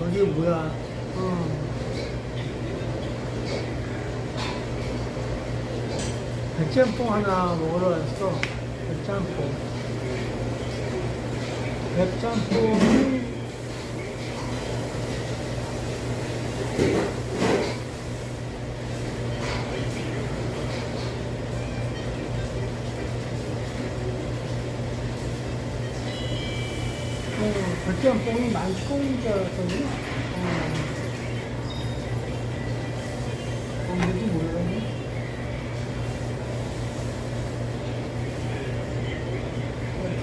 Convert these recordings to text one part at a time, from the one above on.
저게 뭐야? 백짬뽕 하나 먹으러 왔어. 백짬뽕. 백짬뽕이 백짬뽕이 11,000원인 줄 알았더니 뭔지 모르겠네.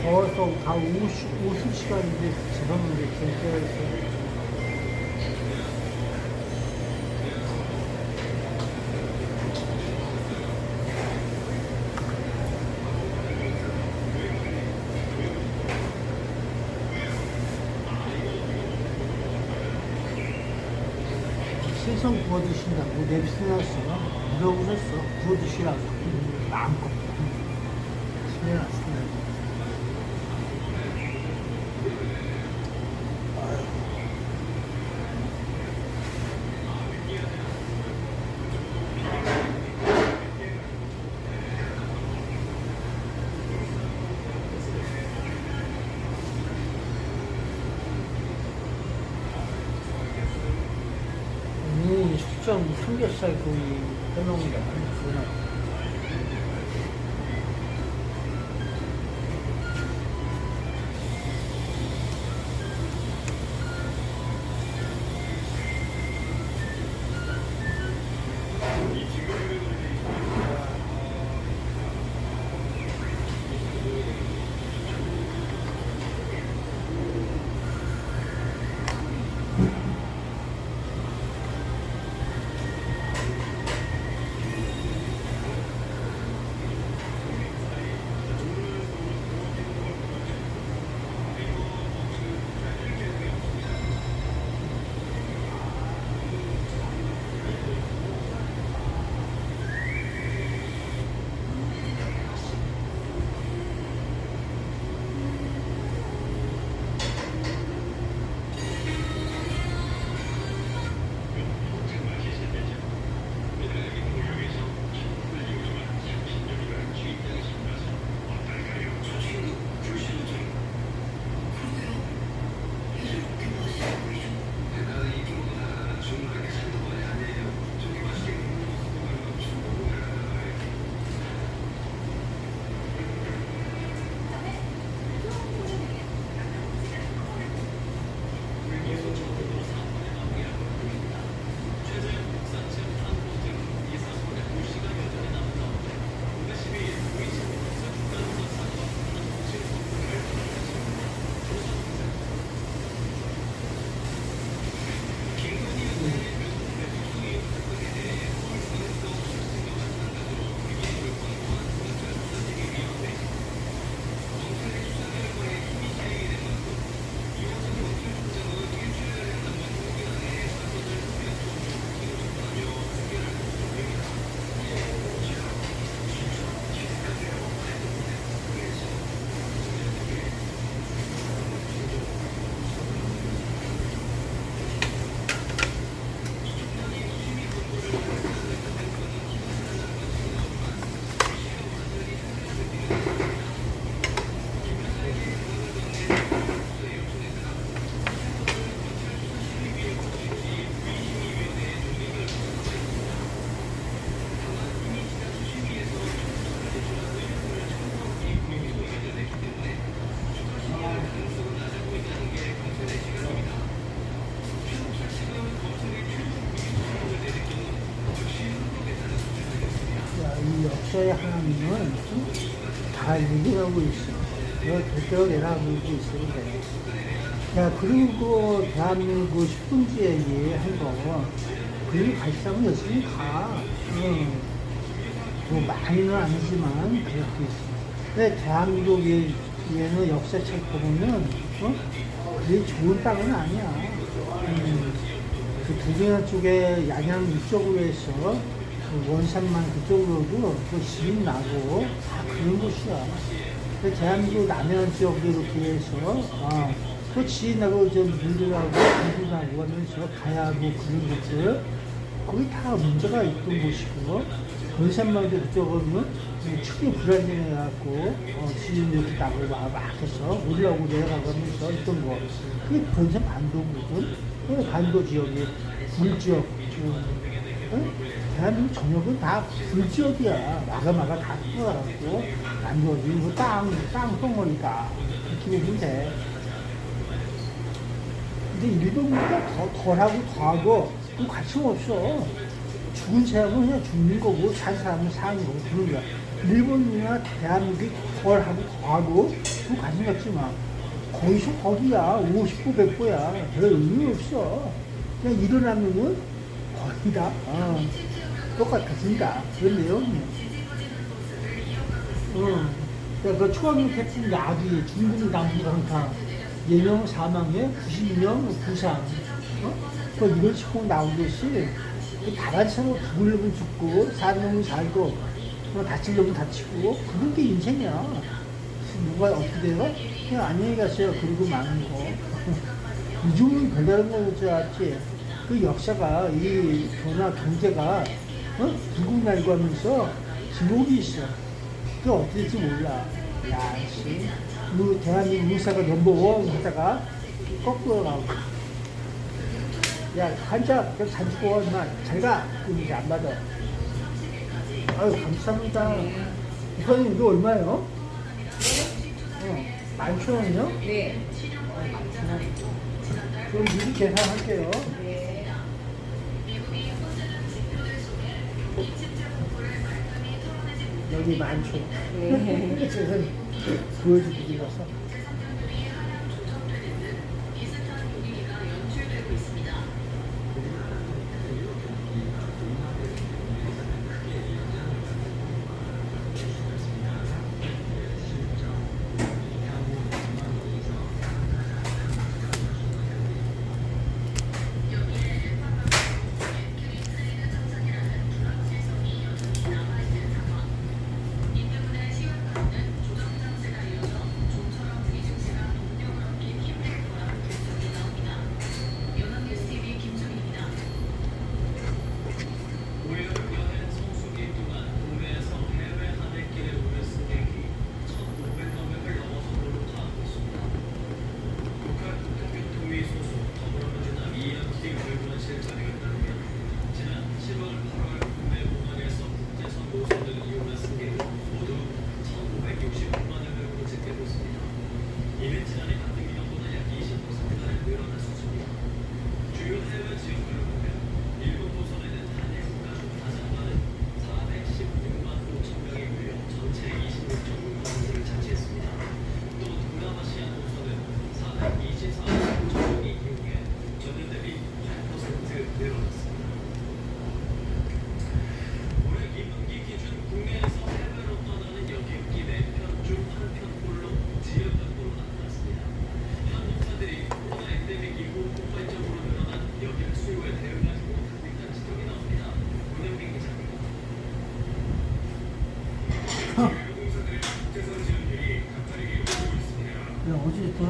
더워서 다 오실 시간인데 죄송한데 진짜 생선 구워 드신다고 냅스났어. 물어보셨어. 구워 드시라고. 마음껏. 신경 안 쓴다. 숙성 삼겹살 구이 해놓은 거 그거나. 역사의 하나님은 다 얘기하고 있어. 이걸 대표 내라고 있어야 돼. 야, 그리고 대한민국 10분지 얘기한 거, 그리고 갈 사람은 열심히 가. 뭐 많이는 아니지만, 그렇게 있어. 근데 대한민국 얘는 역사책 보면, 그게 좋은 땅은 아니야. 그 두개나 쪽에 양양 이쪽으로 해서, 원산만 그쪽으로도 그 시민 나고 다 그런 곳이야. 대한민국 남해안 지역도 이렇게 해서 그 지인하고 좀 물들하고 공부하고 하면서 가야하고 그런 것들 거기 다 문제가 있던 곳이고 권산망대 그쪽은 축이 불안정해갖고 지진 이렇게 나고 막 해서 올라오고 내려가고 하면서 있던 거 그게 권산 반도거든. 그 반도 지역이 불지역 대한민국 전역은 다 불지역이야. 마가마가 다 뚫어갖고 만들어지고 땅 덩어리다 그렇게 보면 돼. 근데 일본보다 덜하고 더하고 그 가치가 없어. 죽은 사람은 그냥 죽는 거고 산 사람은 사는 거고 그런 거야. 일본이나 대한민국이 덜하고 더하고 그 가치 같지 마. 거기서 거기야. 50보 100보야. 별 의미 없어. 그냥 일어나면은 거의 다 똑같습니다. 그런 내용이에요. 그 초강력 태풍 야기 중국 남부 강타 4명 사망에 90명 부상. 그 이런 식으로 나오듯이 다반사로 죽으려면 죽고 살려면 살고 다치려면 다치고 그런 게 인생이야. 누가 어떻게 돼요? 그냥 안녕히 가세요. 그리고 마는 거. 요즘은 별다른 거일 줄 알았지. 그 역사가 이 변화 경제가 불국 날고 하면서 기록이 있어. 그게 어떻게 될지 몰라. 야, 씨. 대한민국 의사가 넘버원 하다가 거꾸로 나오고. 야, 환자, 잘 죽어, 임마. 잘 가. 그럼 이제 안 받아. 아유, 감사합니다. 이거는 이거 얼마예요? 11,000원이요? 네. 그럼 미리 계산할게요. 네. 여기 10,000원. 네. 제가 보여주기 위해서.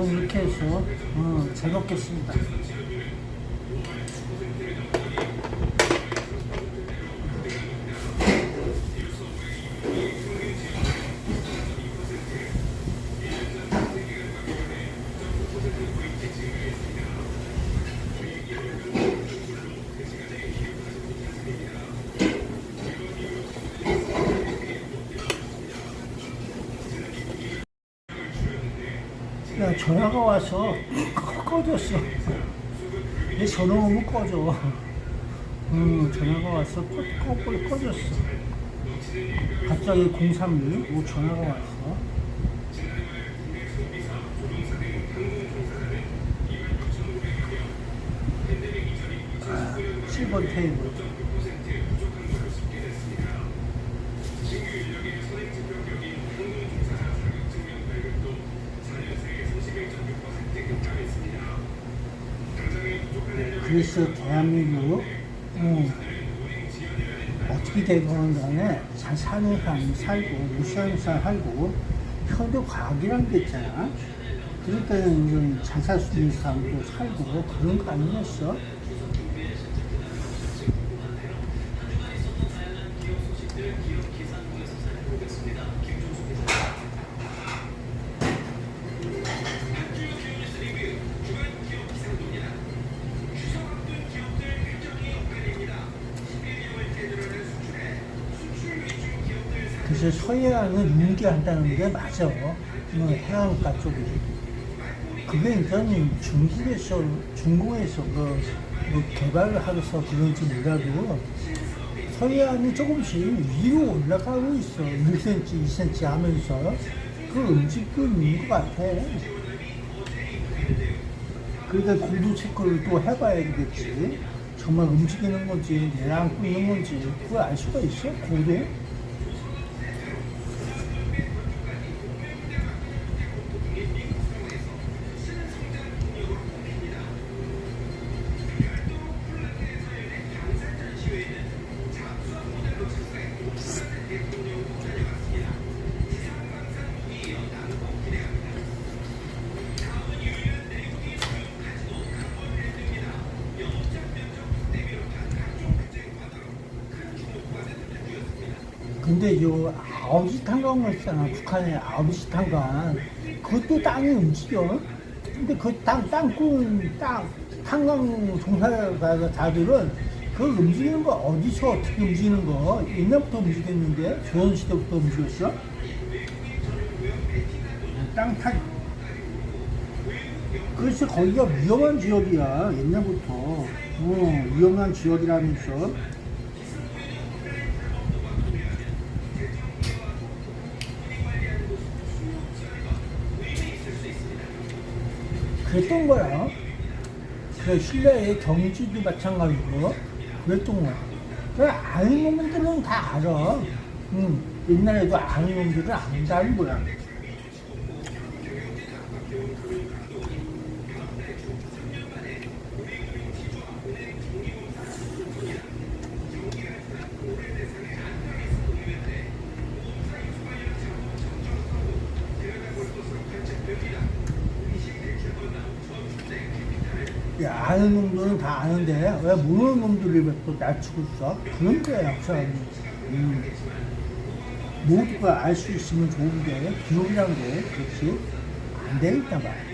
어쨌든 이렇게 해서 잘 먹겠습니다. 야, 전화가 와서 꺼졌어. 내 전화 오면 꺼져. 전화가 와서 꺼졌어. 갑자기 032 전화가 왔어. 7번 테이블. 그래서 대한민국 어떻게 되건 간에 잘 사는 사람이 살고 무시하는 사람이 살고 현대 과학이라는 게 있잖아. 그럴 때는 잘 살 수 있는 사람도 살고 그런 거 아니겠어? 그래서 서해안은 유기한다는 게 맞아. 뭐 해안가 쪽이. 그게 일단 중국에서 뭐 개발을 하면서 그런지 몰라도 서해안이 조금씩 위로 올라가고 있어. 1cm, 2cm 하면서 그 움직이고 있는 것 같아. 그러니까 고도 체크를 또 해봐야 되겠지. 정말 움직이는 건지 내려앉고 있는 건지 그걸 알 수가 있어? 고도? 근데 요 아홉시 탄광 있잖아. 북한의 아홉시 탄광. 그것도 땅이 움직여. 근데 그 탄광 종사자들은 그 움직이는 거 어디서 어떻게 움직이는 거 옛날부터 움직였는데 조선시대부터 움직였어? 땅 타. 그래서 거기가 위험한 지역이야 옛날부터. 위험한 지역이라면서. 그랬던 거야. 그 신라의 경주도 마찬가지고 그랬던 거야. 그 아는 놈들은 다 알아. 옛날에도 아는 놈들은 안다는 거야. 야, 아는 놈들은 다 아는데 왜 모르는 놈들이 왜 또 낮추고 있어? 그런 거야 역사는. 모두가 알 수 있으면 좋은데 기록이란 게 그렇지 안 되겠다 말.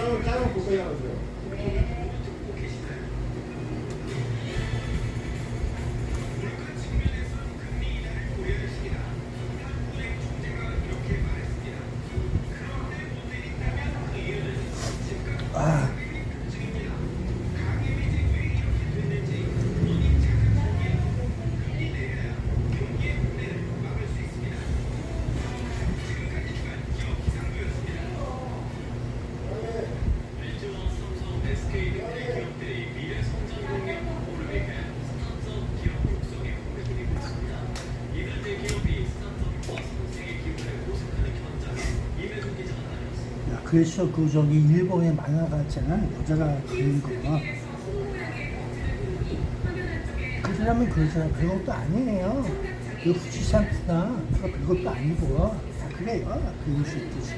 짱은 고까지 나가세요. 아, 야, 그래서 그 저기 일본에 만화가 있잖아. 여자가 그린 거. 그 사람은 그 사람 그것도 아니에요. 그 후지산트나 그것도 아니고 다 그래요. 그럴 수 있듯이.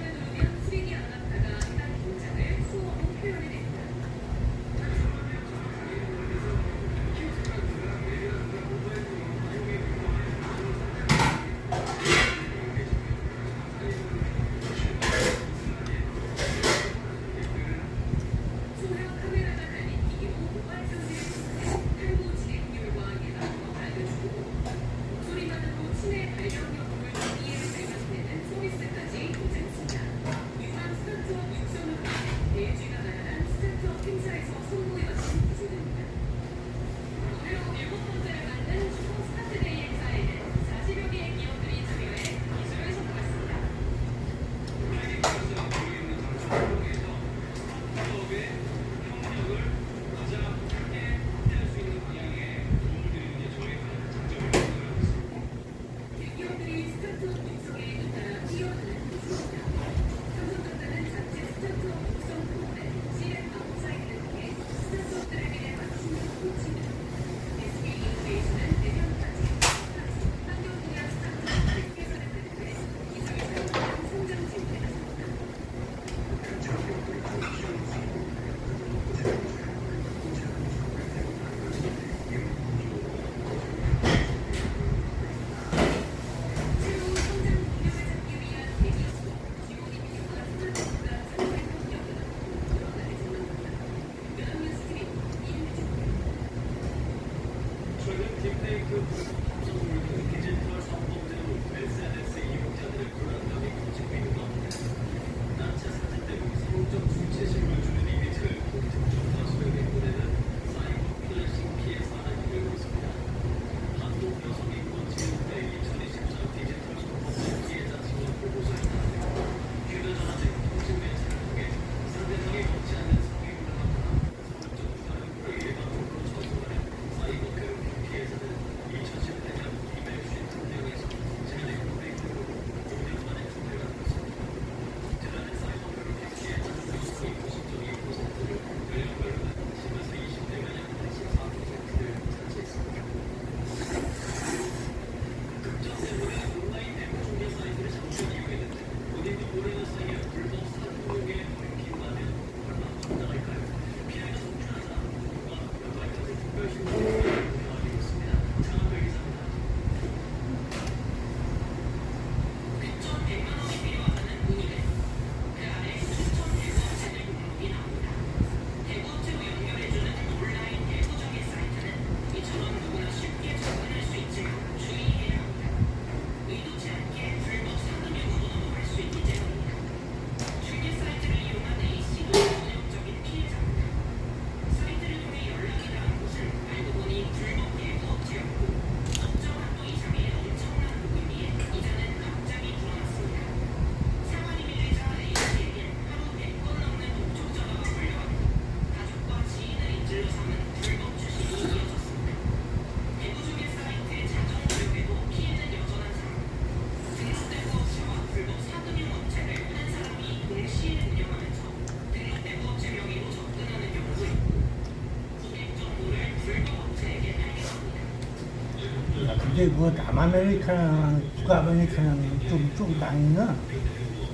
근데 뭐 남아메리카나 북아메리카나는 좀 나뉘나?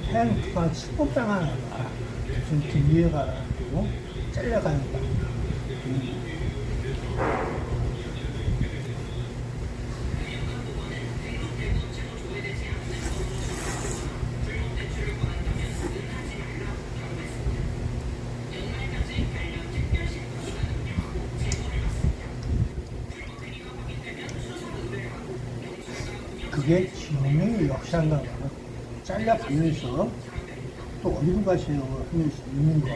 해안국가 식법당 하나가 좀 뒤에가 가지고 잘려가는 거. 그게 지금의 역사인가 봐. 잘라가면서 또 어디로 가세요 하면서 있는 거.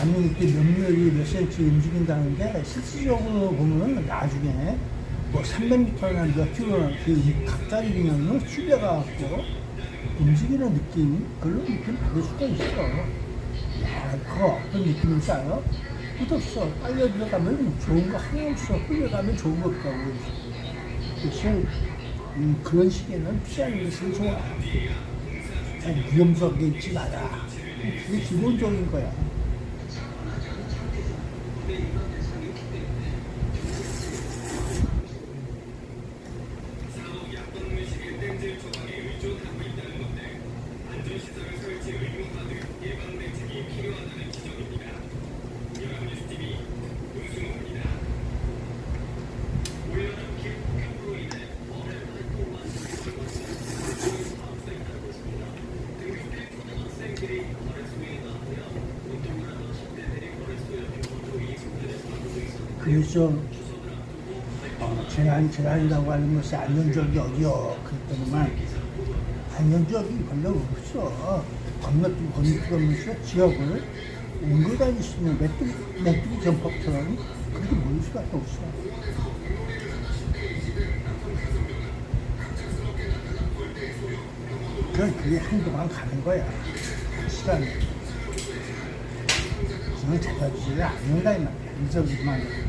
대한민국이 몇 밀리 몇 센치 움직인다는 게 실질적으로 보면 나중에 뭐 300m나 몇 킬로나 그 각자의 그냥 출려가 갖고 움직이는 느낌, 그런 느낌 받을 수가 있어. 야, 그거 어떤 느낌인지 알아? 끝없어. 빨려 들어가면 좋은 거 하나 없어. 흘려가면 좋은 거 없다고. 그래서 그런 시기에는 피하는 것이 좋아. 위험스럽게 있지 마라. 그게 기본적인 거야. 그래서 재난이라고 하는 것이 안전적이 어디요? 그랬더니만 안전적이 별로 없어. 건너뛰면서 지역을 옮겨 다닐 수 있는 메뚜기 전법처럼 그렇게 모일 수밖에 없어. 그게 한동안 가는 거야. 시간이. 저는 잡아주지를 않는다 이 말이야. 이적이만.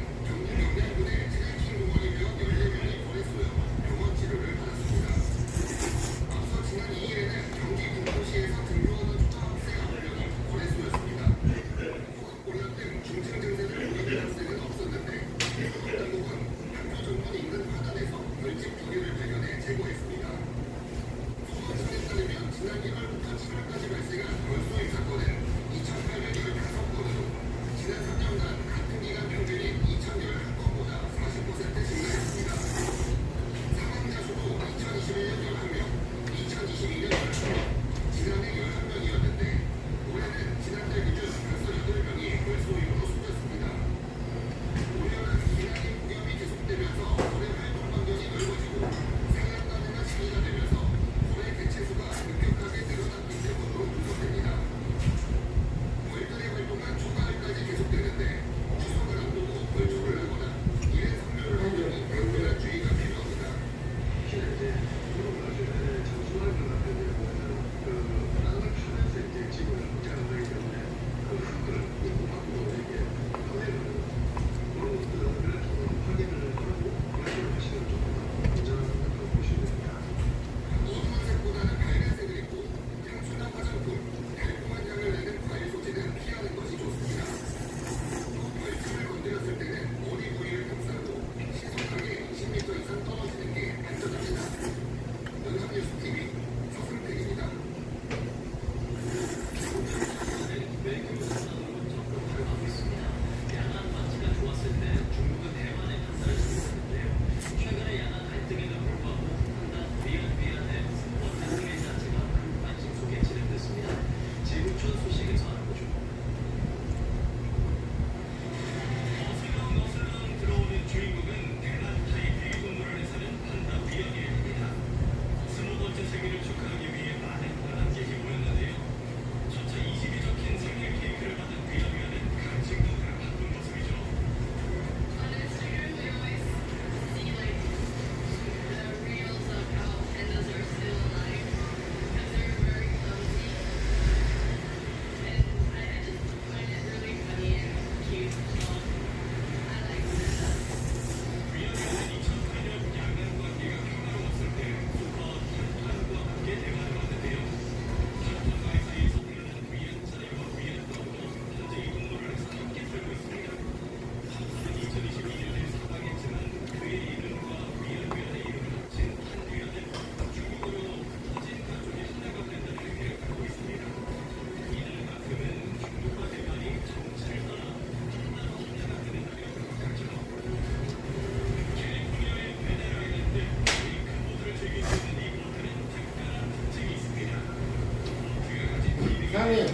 사장님,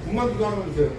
군만두도 하나 주세요.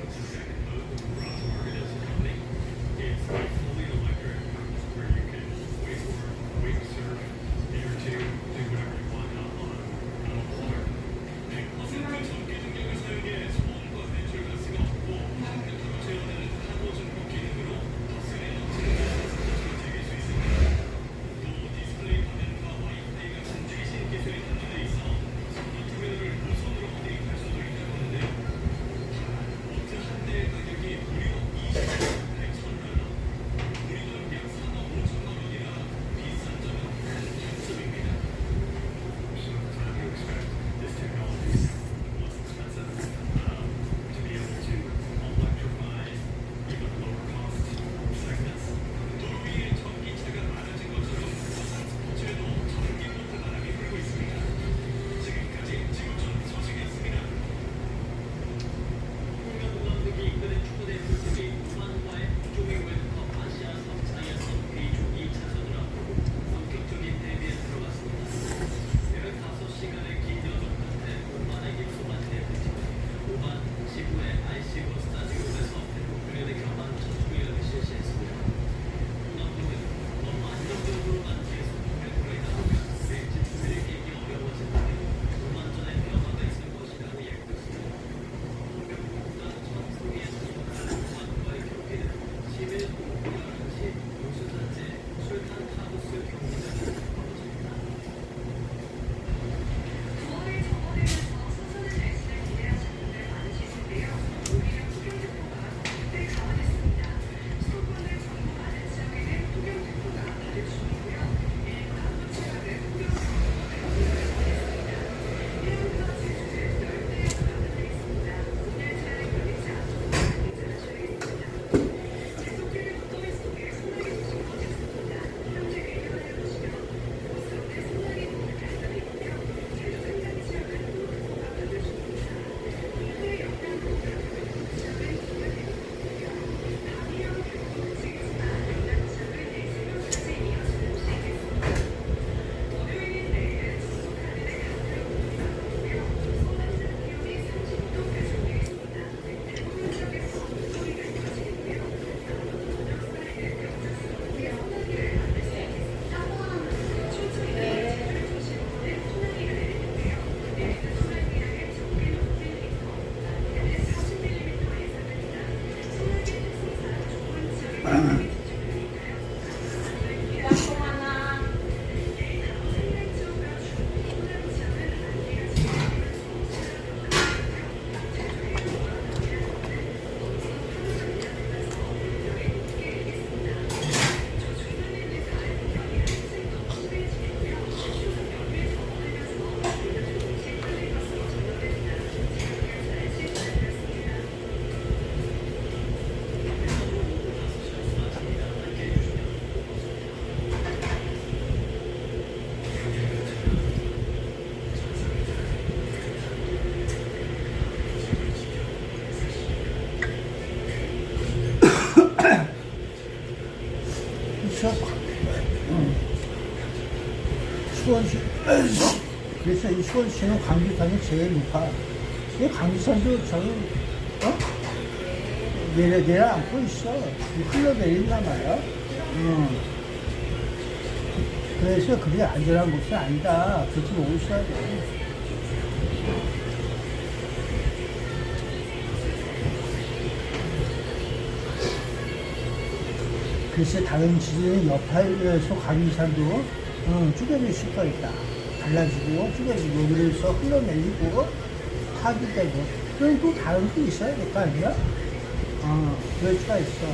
수원시, 그래서 이 수원시는 강주산이 제일 높아. 이 강주산도 저기, 내려앉고 있어. 흘러내린단 말이야. 그래서 그게 안전한 곳이 아니다. 그렇게 보고 있어야 돼. 글쎄 다른 지진의 여파에서 강주산도 쪼개질 수가 있다. 갈라지고 쪼개지고 그래서 흘러내리고 파괴되고 그럼 또 다른 게 있어야 될 거 아니야? 그럴 수가 있어.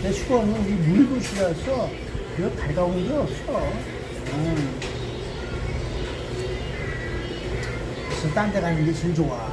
근데 수원은 이 물도시라서 그거 밝아온 게 없어. 그래서 딴 데 가는 게 제일 좋아.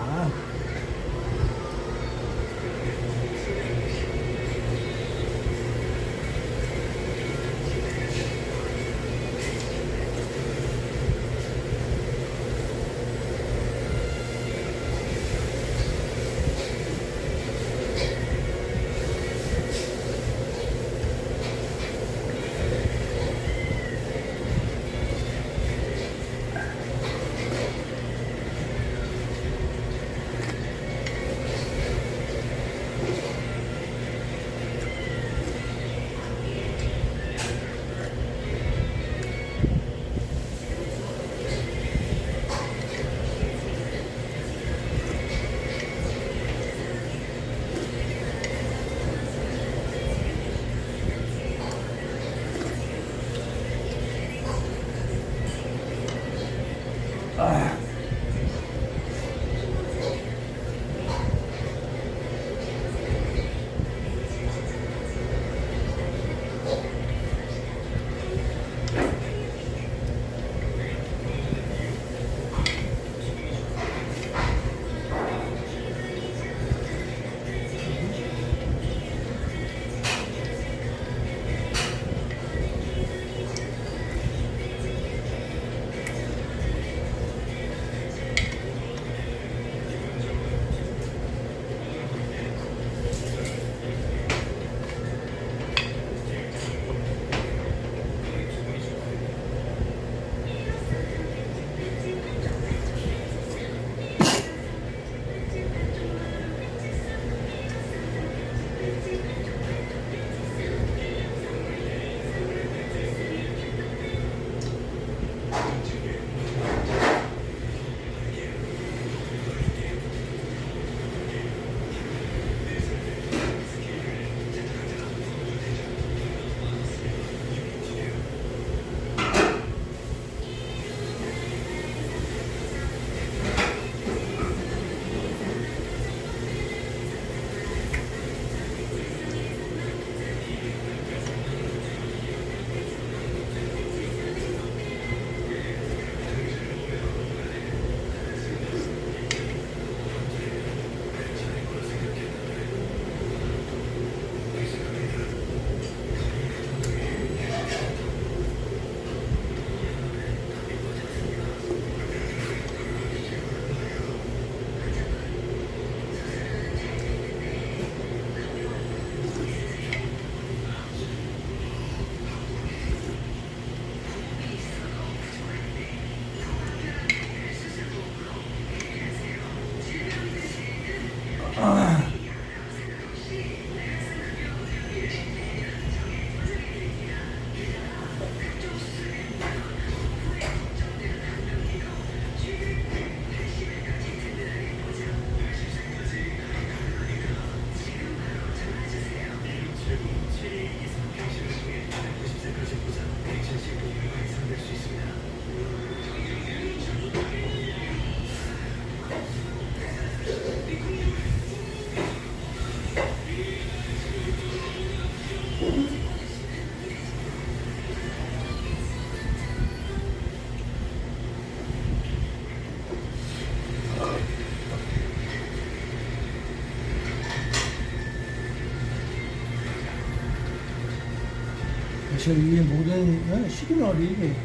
그래서 이 모든 시그널이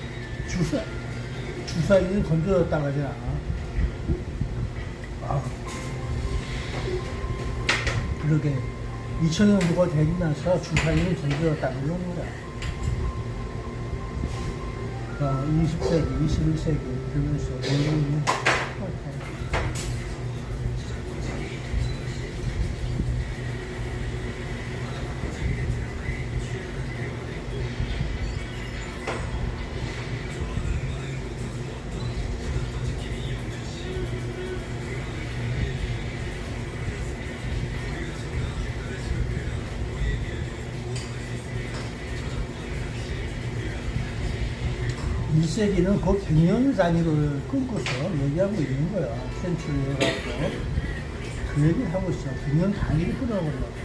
주사위는 건드렸다고 하지 않아. 아, 그러게 2000년도가 되고 나서 주사위는 건드렸다는 겁니다. 20세기, 21세기 그러면서 모든 이 세기는 그 100년 단위로 끊고서 얘기하고 있는 거야. 센츄리 해갖고. 그 얘기를 하고 있어. 100년 단위로 끊어버려.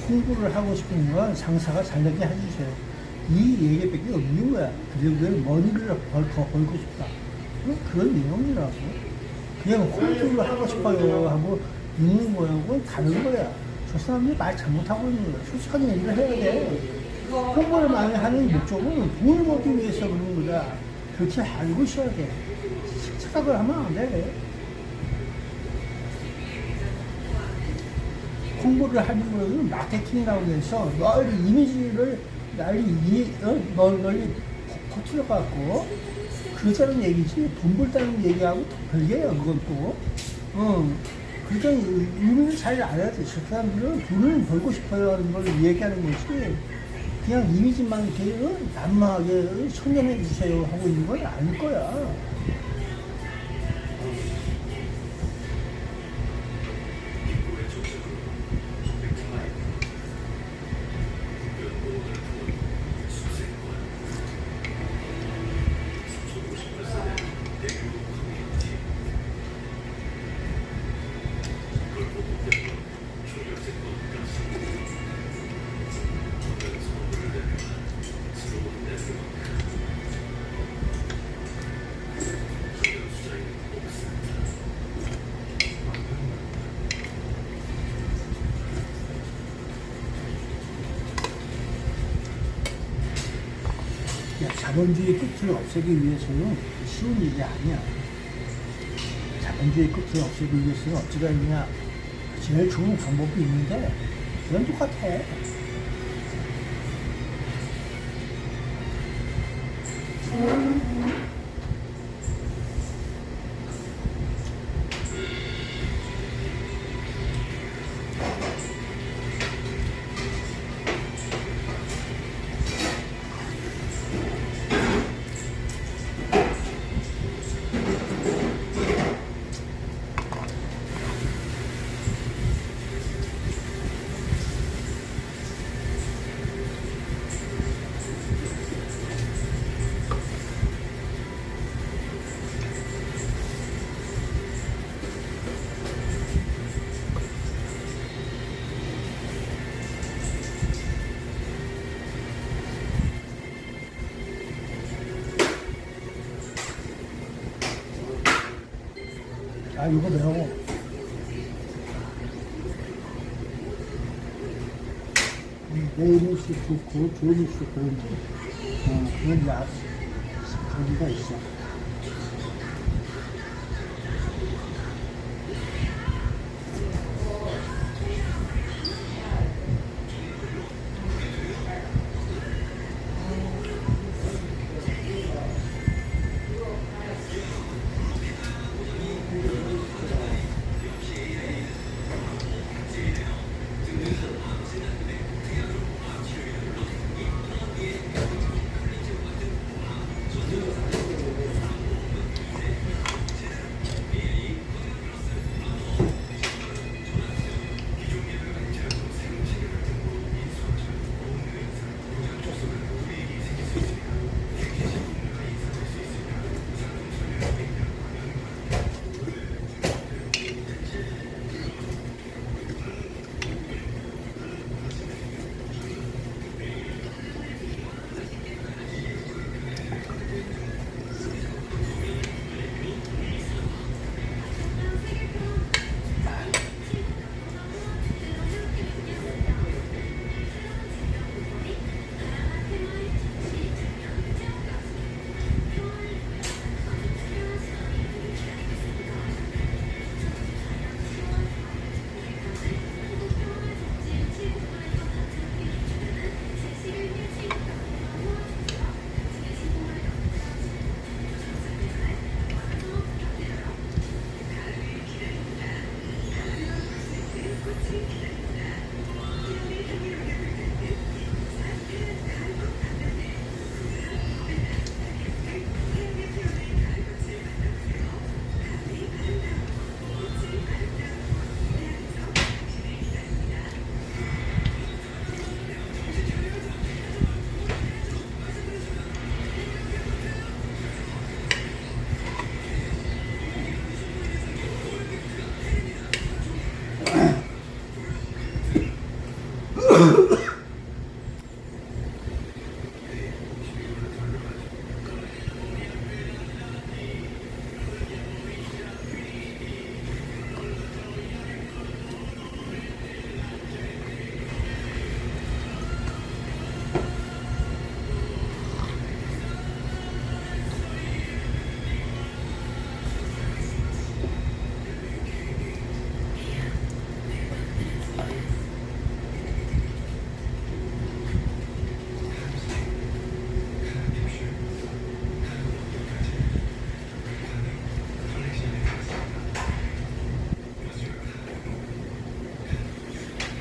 홍보를 하고 싶은 건 장사가 잘 되게 해주세요. 이 얘기밖에 없는 거야. 그리고 머니를 더 벌고 싶다. 그런 내용이라고. 그냥 홍보를 하고 싶어요 하고 있는 거하고 다른 거야. 저 사람들이 말 잘못하고 있는 거야. 솔직하게 얘기를 해야 돼. 홍보를 많이 하는 목적은 돈을 벌기 위해서 그러는 거다. 그렇게 알고 있어야 돼. 착각을 하면 안 돼. 홍보를 하는 거는 마케팅이라고 해서 널리 이미지를 널리 퍼뜨려갖고 그러자는 얘기지 돈 벌다는 얘기하고 별개야 그건 또. 그러니까 의미를 잘 알아야 돼. 저 사람들은 돈을 벌고 싶어요 하는 걸 얘기하는 거지 그냥 이미지만 이렇게 난무하게 청년해 주세요 하고 있는 건 아닐 거야. 자본주의 끝을 없애기 위해서는 쉬운 일이 아니야. 자본주의 끝을 없애기 위해서는 어찌가 있냐. 제일 좋은 방법이 있는데 그건 똑같아. 아, 이거 매워. 내일일수록 좋고, 좋을수록 그런지. 그런 약, 거기가 있어.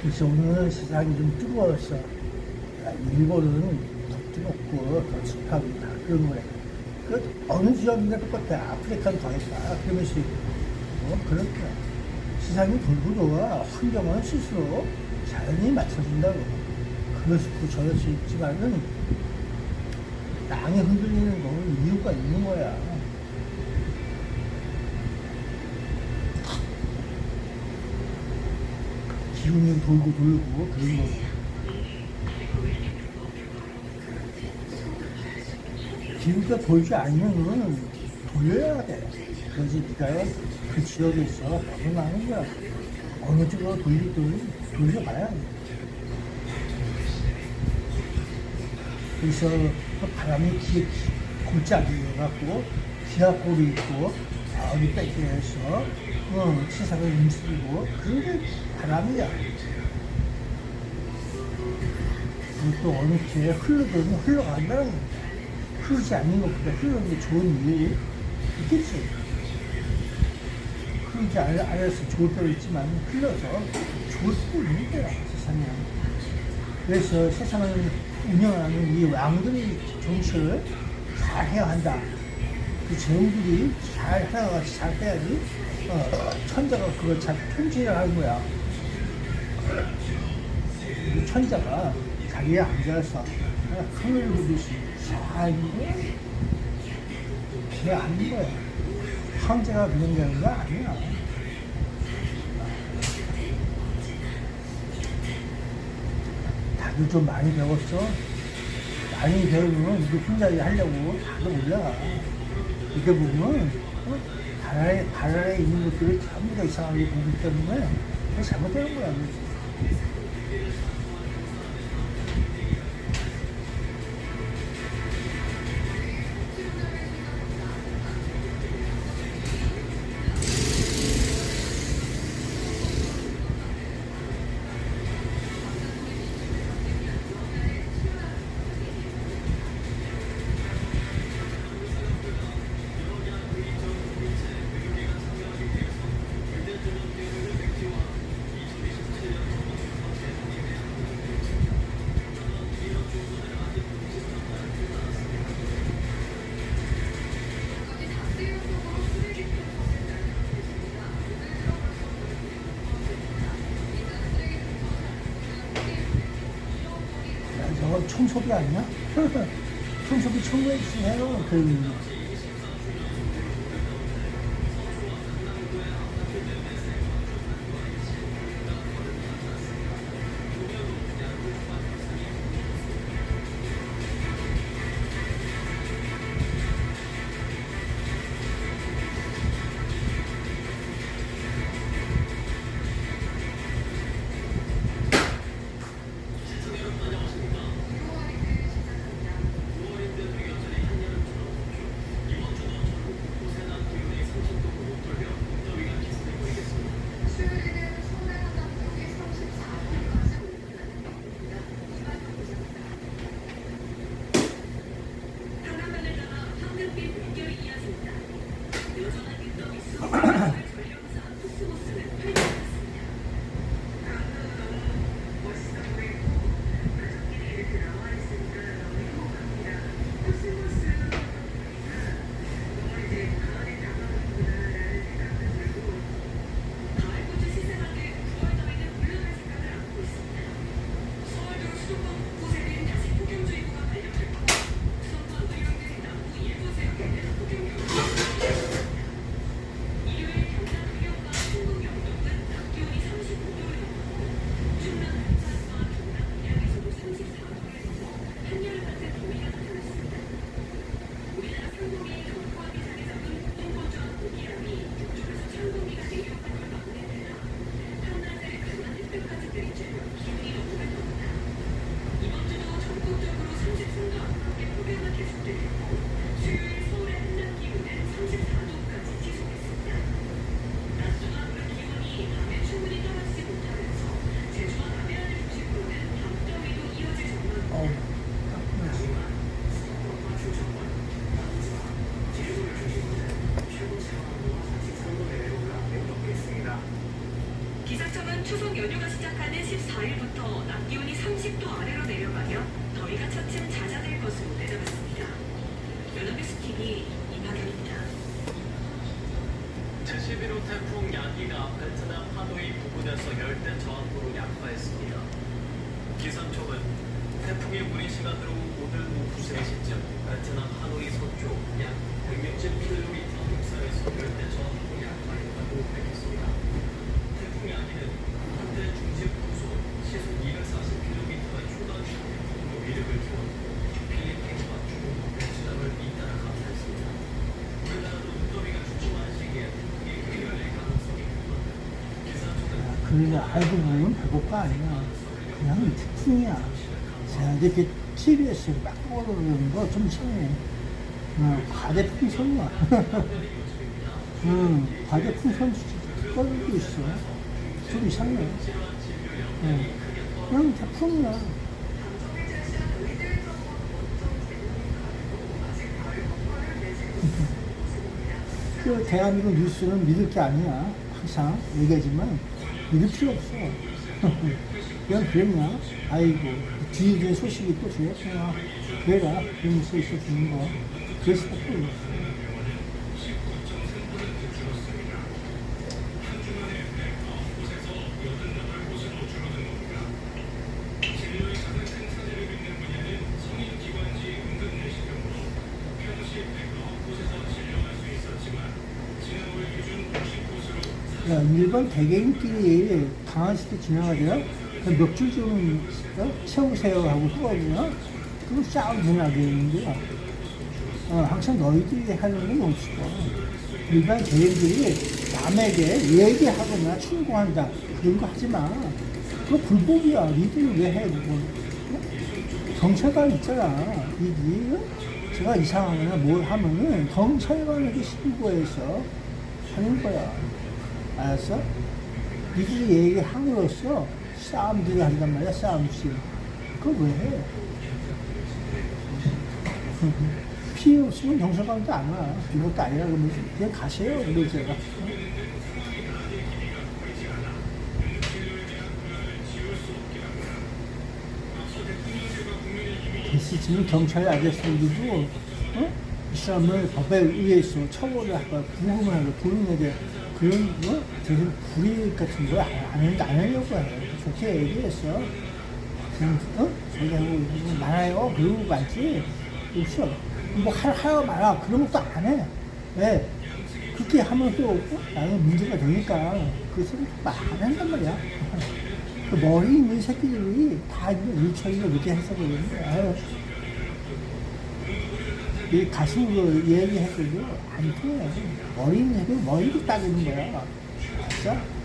그래서 오늘 세상이 좀 뜨거웠어. 야, 일본은 더 뜨겁고 더 습하고 다 그런 거야. 그 어느 지역이나 똑같아. 아프리카는 더했다. 그러면서 그럴 거야. 세상이 돌고 돌아 환경은 스스로 자연히 맞춰준다고. 그럴 수 있고 저럴 수 있지만은 땅이 흔들리는 건 이유가 있는 거야. 기운이 돌고 돌고 그런 거. 기운가 돌지 않으면 돌려야 돼. 그래서 네가 그 지역에서 벗어나는 거야. 어느 쪽으로 돌리든 돌려봐야 돼. 그래서 그 바람이 골짜기 갖고 기압골이 있고 어디 뺏겨서 세상을 움직이고 그런 게 바람이야. 그리고 또 어느 쪽에 흘러들면 흘러간다는 거야. 흐르지 않는 것보다 흐르는 게 좋은 이유 있겠지. 흐르지 않아서 좋을 때도 있지만 흘러서 좋을 때도 있는 거야, 세상에. 그래서 세상을 운영하는 이 왕들이 정치를 잘 해야 한다. 그 제후들이 잘 해나가서 잘 해야지 천자가 그걸 잘 통치를 하는 거야. 그 천자가 자기에 앉아서 하늘 보듯이 잘 하는 거야. 황제가 그런 게 아닌 거 아니야. 다들 좀 많이 배웠어. 많이 배우면 이거 혼자 하려고 다들 올라가. 이렇게 보면 달 아래에 있는 것들을 전부 다 이상하게 보기 때문에 그게 잘못되는 거야. 그렇지? 저거 청소비 아니야? 청소비 청소해 주세요. 기상청은 추석 연휴가 시작하는 24일부터 낮 기온이 30도 아래로 내려가며 더위가 차츰 잦아들 것으로 내다봤습니다. 연합뉴스 TV 이박연입니다. 제11호 태풍 야기가 베트남 하노이 부근에서 열대 저항으로 약화했습니다. 기상청은 태풍이 우리 시간으로 오늘 오후 3시쯤 베트남 하노이 서쪽 약 160km 육상에서 열대 저항으로 약화했다고 밝혔습니다. 태풍 야기는 현재 중심 풍속 시속 240km의 초단 태풍으로 위력을 키웠고 필리핀과 중국 지점을 잇따라 강타했습니다. 우리나라도 눈더위가 주춤한 시기에 태풍이 휘날릴 가능성이 큽니다. 기상청은 그러니까 알고 보면 별것도 아니야. 그냥 태풍이야. 자, 이렇게 TV에서 막 떠오르는 거 좀 이상해. 과대 풍선이야. 과대 풍선 떠오르고 있어. 좀 이상해. 그냥 태풍이야. 그 대한민국 뉴스는 믿을 게 아니야. 항상 얘기하지만 믿을 필요 없어. 그냥 그랬냐? 아이고 뒤에 소식이 또 좋았구나. 그래라 그러면서 있어주는 거. 그래서 또 있어. 야, 일반 대개인끼리 강아지 때 지나가죠? 몇 줄 좀 채우세요 하고 그러거든요? 그럼 싸움 전하게 되는데요. 항상 너희들이 하는 건 없어. 일반 대개인들이 남에게 얘기하거나 충고한다. 그런 거 하지 마. 그거 불법이야. 니들이 왜 해, 그거. 경찰관 있잖아. 이게 제가 이상하거나 뭘 하면은 경찰관에게 신고해서 하는 거야. 알았어? 니들이 얘기함으로써 싸움들을 한단 말이야, 싸움씩. 그거 왜 해? 피해 없으면 경찰관도 안 와. 이것도 아니라 그러면 그냥 가세요. 그러고 제가. 됐으면 경찰 아저씨들도 이 사람을 법에 의해서 처벌을 하고 구금을 하고 돈을 내야 그런 거 대신 불이익 같은 거 안 하려고 해. 좋게 얘기했어. 그냥 저기하고 많아요. 그러고 말지. 없어. 뭐 하라 말아. 그런 것도 안 해. 왜? 그렇게 하면 또 나는 문제가 되니까 그래서 안 한단 말이야. 그 머리 있는 새끼들이 다 일처리를 그렇게 해서 그러는 거야. 이 가수로 얘기해도 안 통해. 머리 있는 새끼 머리를 따르는 거야. 알았어?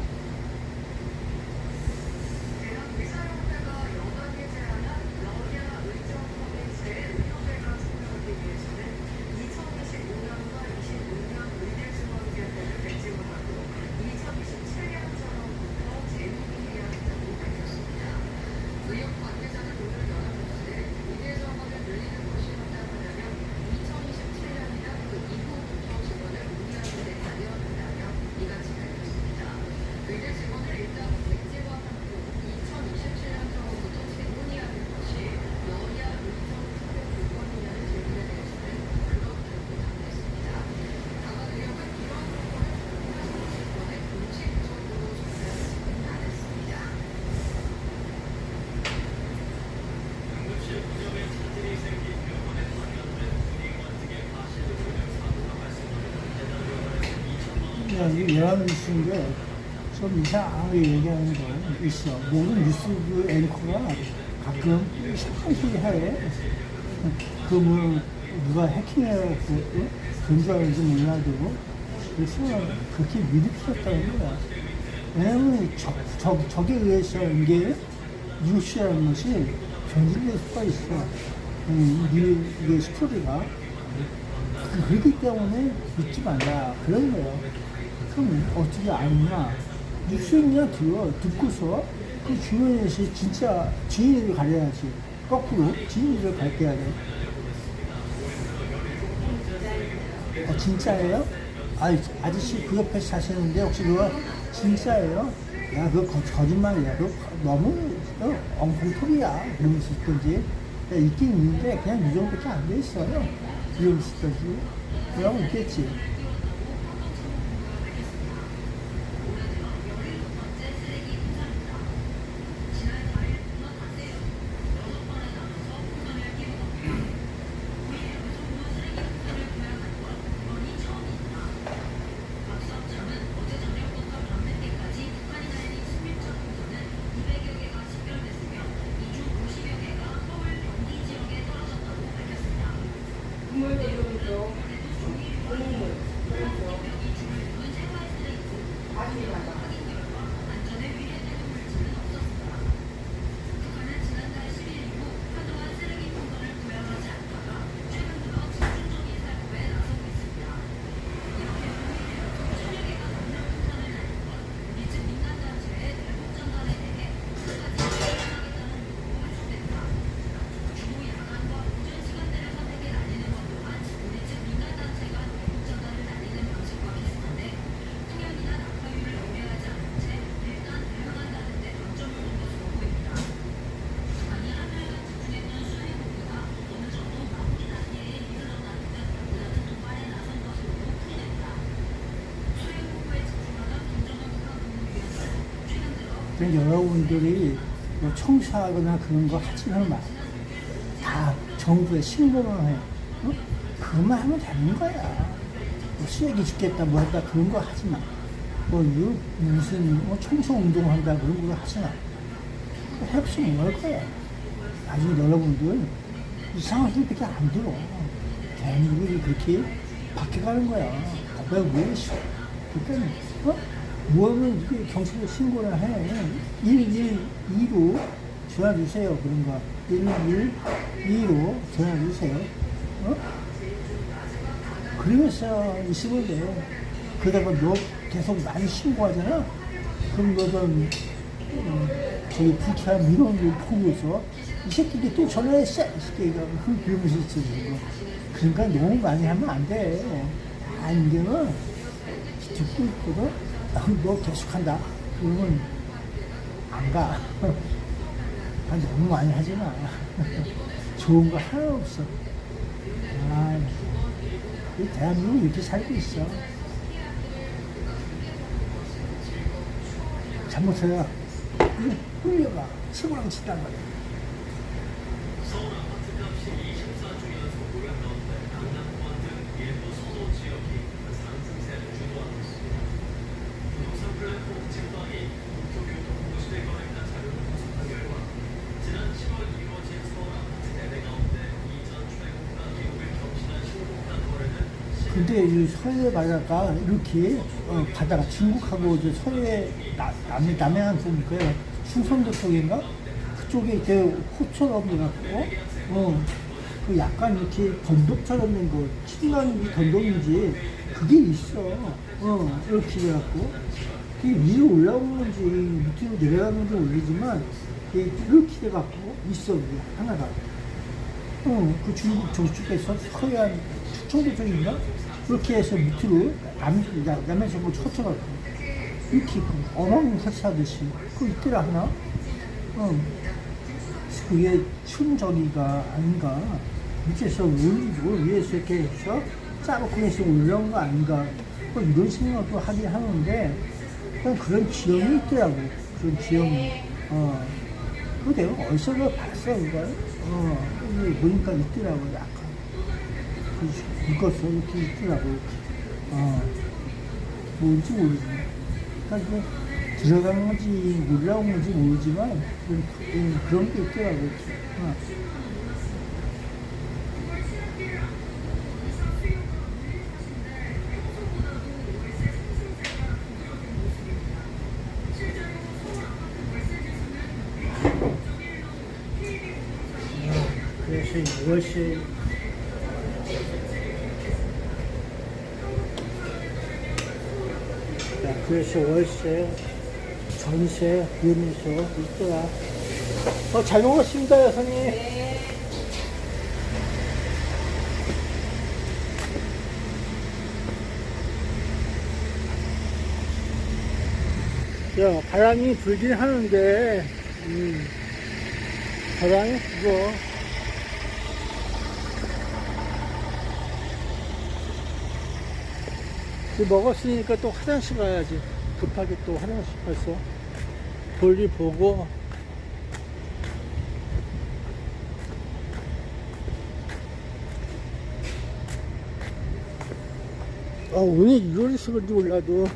이 연합뉴스인데 좀 이상하게 얘기하는 거 있어. 모든 뉴스 그 앵커가 가끔 이상하게 해. 그 뭐 누가 해킹해갖고 그런 줄 알는지 몰라도 그래서 그렇게 믿을 필요 없다는 거야. 왜냐면 적에 의해서 이게 뉴스라는 것이 변질될 수가 있어. 이게 스토리가 그렇기 때문에 믿지 말라 그런 거예요. 그럼 어떻게 아느냐? 뉴스 그냥 듣고서 그 주변에서 진짜 진위를 가려야지. 거꾸로 진위를 밝혀야 돼. 진짜예요? 아저씨 그 옆에 사시는데 혹시 그거 진짜예요? 야, 그거 거짓말이야. 그거 너무 엉뚱소리야. 그런 수 있든지. 야, 있긴 있는데, 그냥 이 정도밖에 안 돼 있어요. 이런 수 있든지. 그러고 있겠지. 여러분들이 뭐 청소하거나 그런 거 하지는 마. 다 정부에 신고만 해. 어? 그것만 하면 되는 거야. 뭐 쓰레기 죽겠다 뭐 한다 그런 거 하지 마. 뭐 무슨 뭐 청소 운동 한다 그런 거 하지 마. 해없이 뭘 거야. 나중에 여러분들 이상한 소리밖에 안 들어. 대한민국이 그렇게 바뀌어가는 거야. 내가 왜 있어? 그러니까 뭐하면 이게 경찰에 신고를 해. 112로 전화 주세요. 그런 거. 112로 전화 주세요. 그러면서 있으면 돼. 그러다가 너 계속 많이 신고하잖아? 그럼 너는 저기 불쾌한 민원을 보고서 이 새끼들이 또 전화했어. 이 새끼가 그러면서 있지. 그러니까 너무 많이 하면 안 돼. 안경은 듣고 있거든? 너 계속한다. 그러면 안 가. 너무 많이 하지 마. 좋은 거 하나 없어. 이 대한민국 이렇게 살고 있어. 잘못해야 흘려가. 치고랑 치단 말이야. 서울 아파트값이 24주 연속 오른 가운데 강남권 등 일부 서도 지역이 상승세를 주도하고 있습니다. 부동산 플랫폼 직방이 국토교통공시대 거래가 자료를 분석한 결과 지난 10월 이루어진 서울 아파트 매매 가운데 이전 최고가 기록을 경신한 신고가 거래는 근데 이 서해 바다가 이렇게 바다가 중국하고 이제 서해 남해안 쪽이니까요. 충청도 쪽인가? 그쪽에 이렇게 호처럼 돼갖고 그 약간 이렇게 던덕처럼 된 거, 칠만인지 던덕인지 그게 있어. 이렇게 돼갖고 그게 위로 올라오는 건지 밑으로 내려가는 건지 모르지만 이렇게 돼갖고 있어. 그게 하나가. 그 중국 저쪽에서 서해안 충청도 쪽인가? 그렇게 해서 밑으로 남해에서 뭐 쳐쳐갖고 이렇게 어망 설치하듯이 그거 있더라 하나? 그게 춘전이가 아닌가? 밑에서 올리고 위에서 이렇게 해서 짜놓고 해서 올라온 거 아닌가? 뭐 이런 생각도 하긴 하는데 그냥 그런 지형이 있더라고. 그런 지형이. 그거 내가 어디서 봤어 그걸? 보니까 있더라고 약간. 묶었어 이렇게 있더라고. 뭔지 모르지만. 그러니까 들어간 건지 올라온 건지 모르지만 그런 게 있더라고. 그래서 이것이 그래서 월세, 전세, 비밀소 있더라. 잘 먹었습니다, 여사님. 야, 바람이 불긴 하는데, 바람이 불어. 이거 먹었으니까 또 화장실 가야지. 급하게 또 화장실 가서 볼일 보고. 오늘 2월에서 그런지 몰라도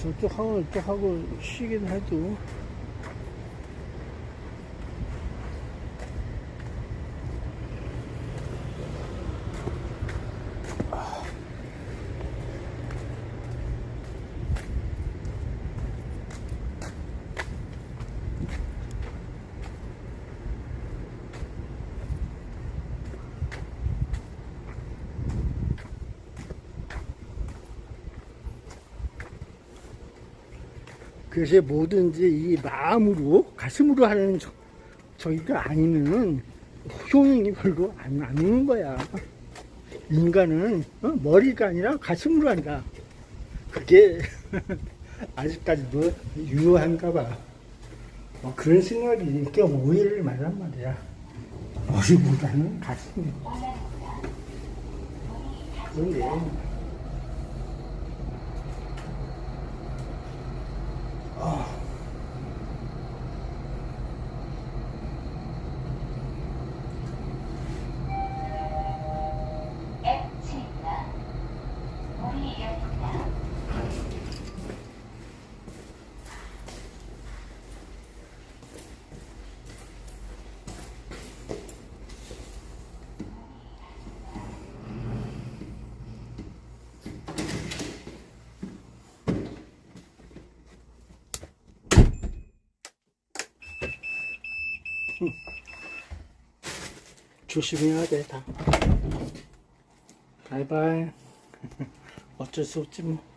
저쪽하고 이쪽하고 쉬긴 해도 그래서 뭐든지 이 마음으로 가슴으로 하는 저기가 아니면은 효능이 별로 안 오는 거야. 인간은 머리가 아니라 가슴으로 한다. 그게 아직까지도 유효한가 봐. 그런 생각이 이렇게 오해를 말란 말이야. 머리보다는 가슴이. 그런데 조심해야 돼, 다. 바이바이. 어쩔 수 없지, 뭐.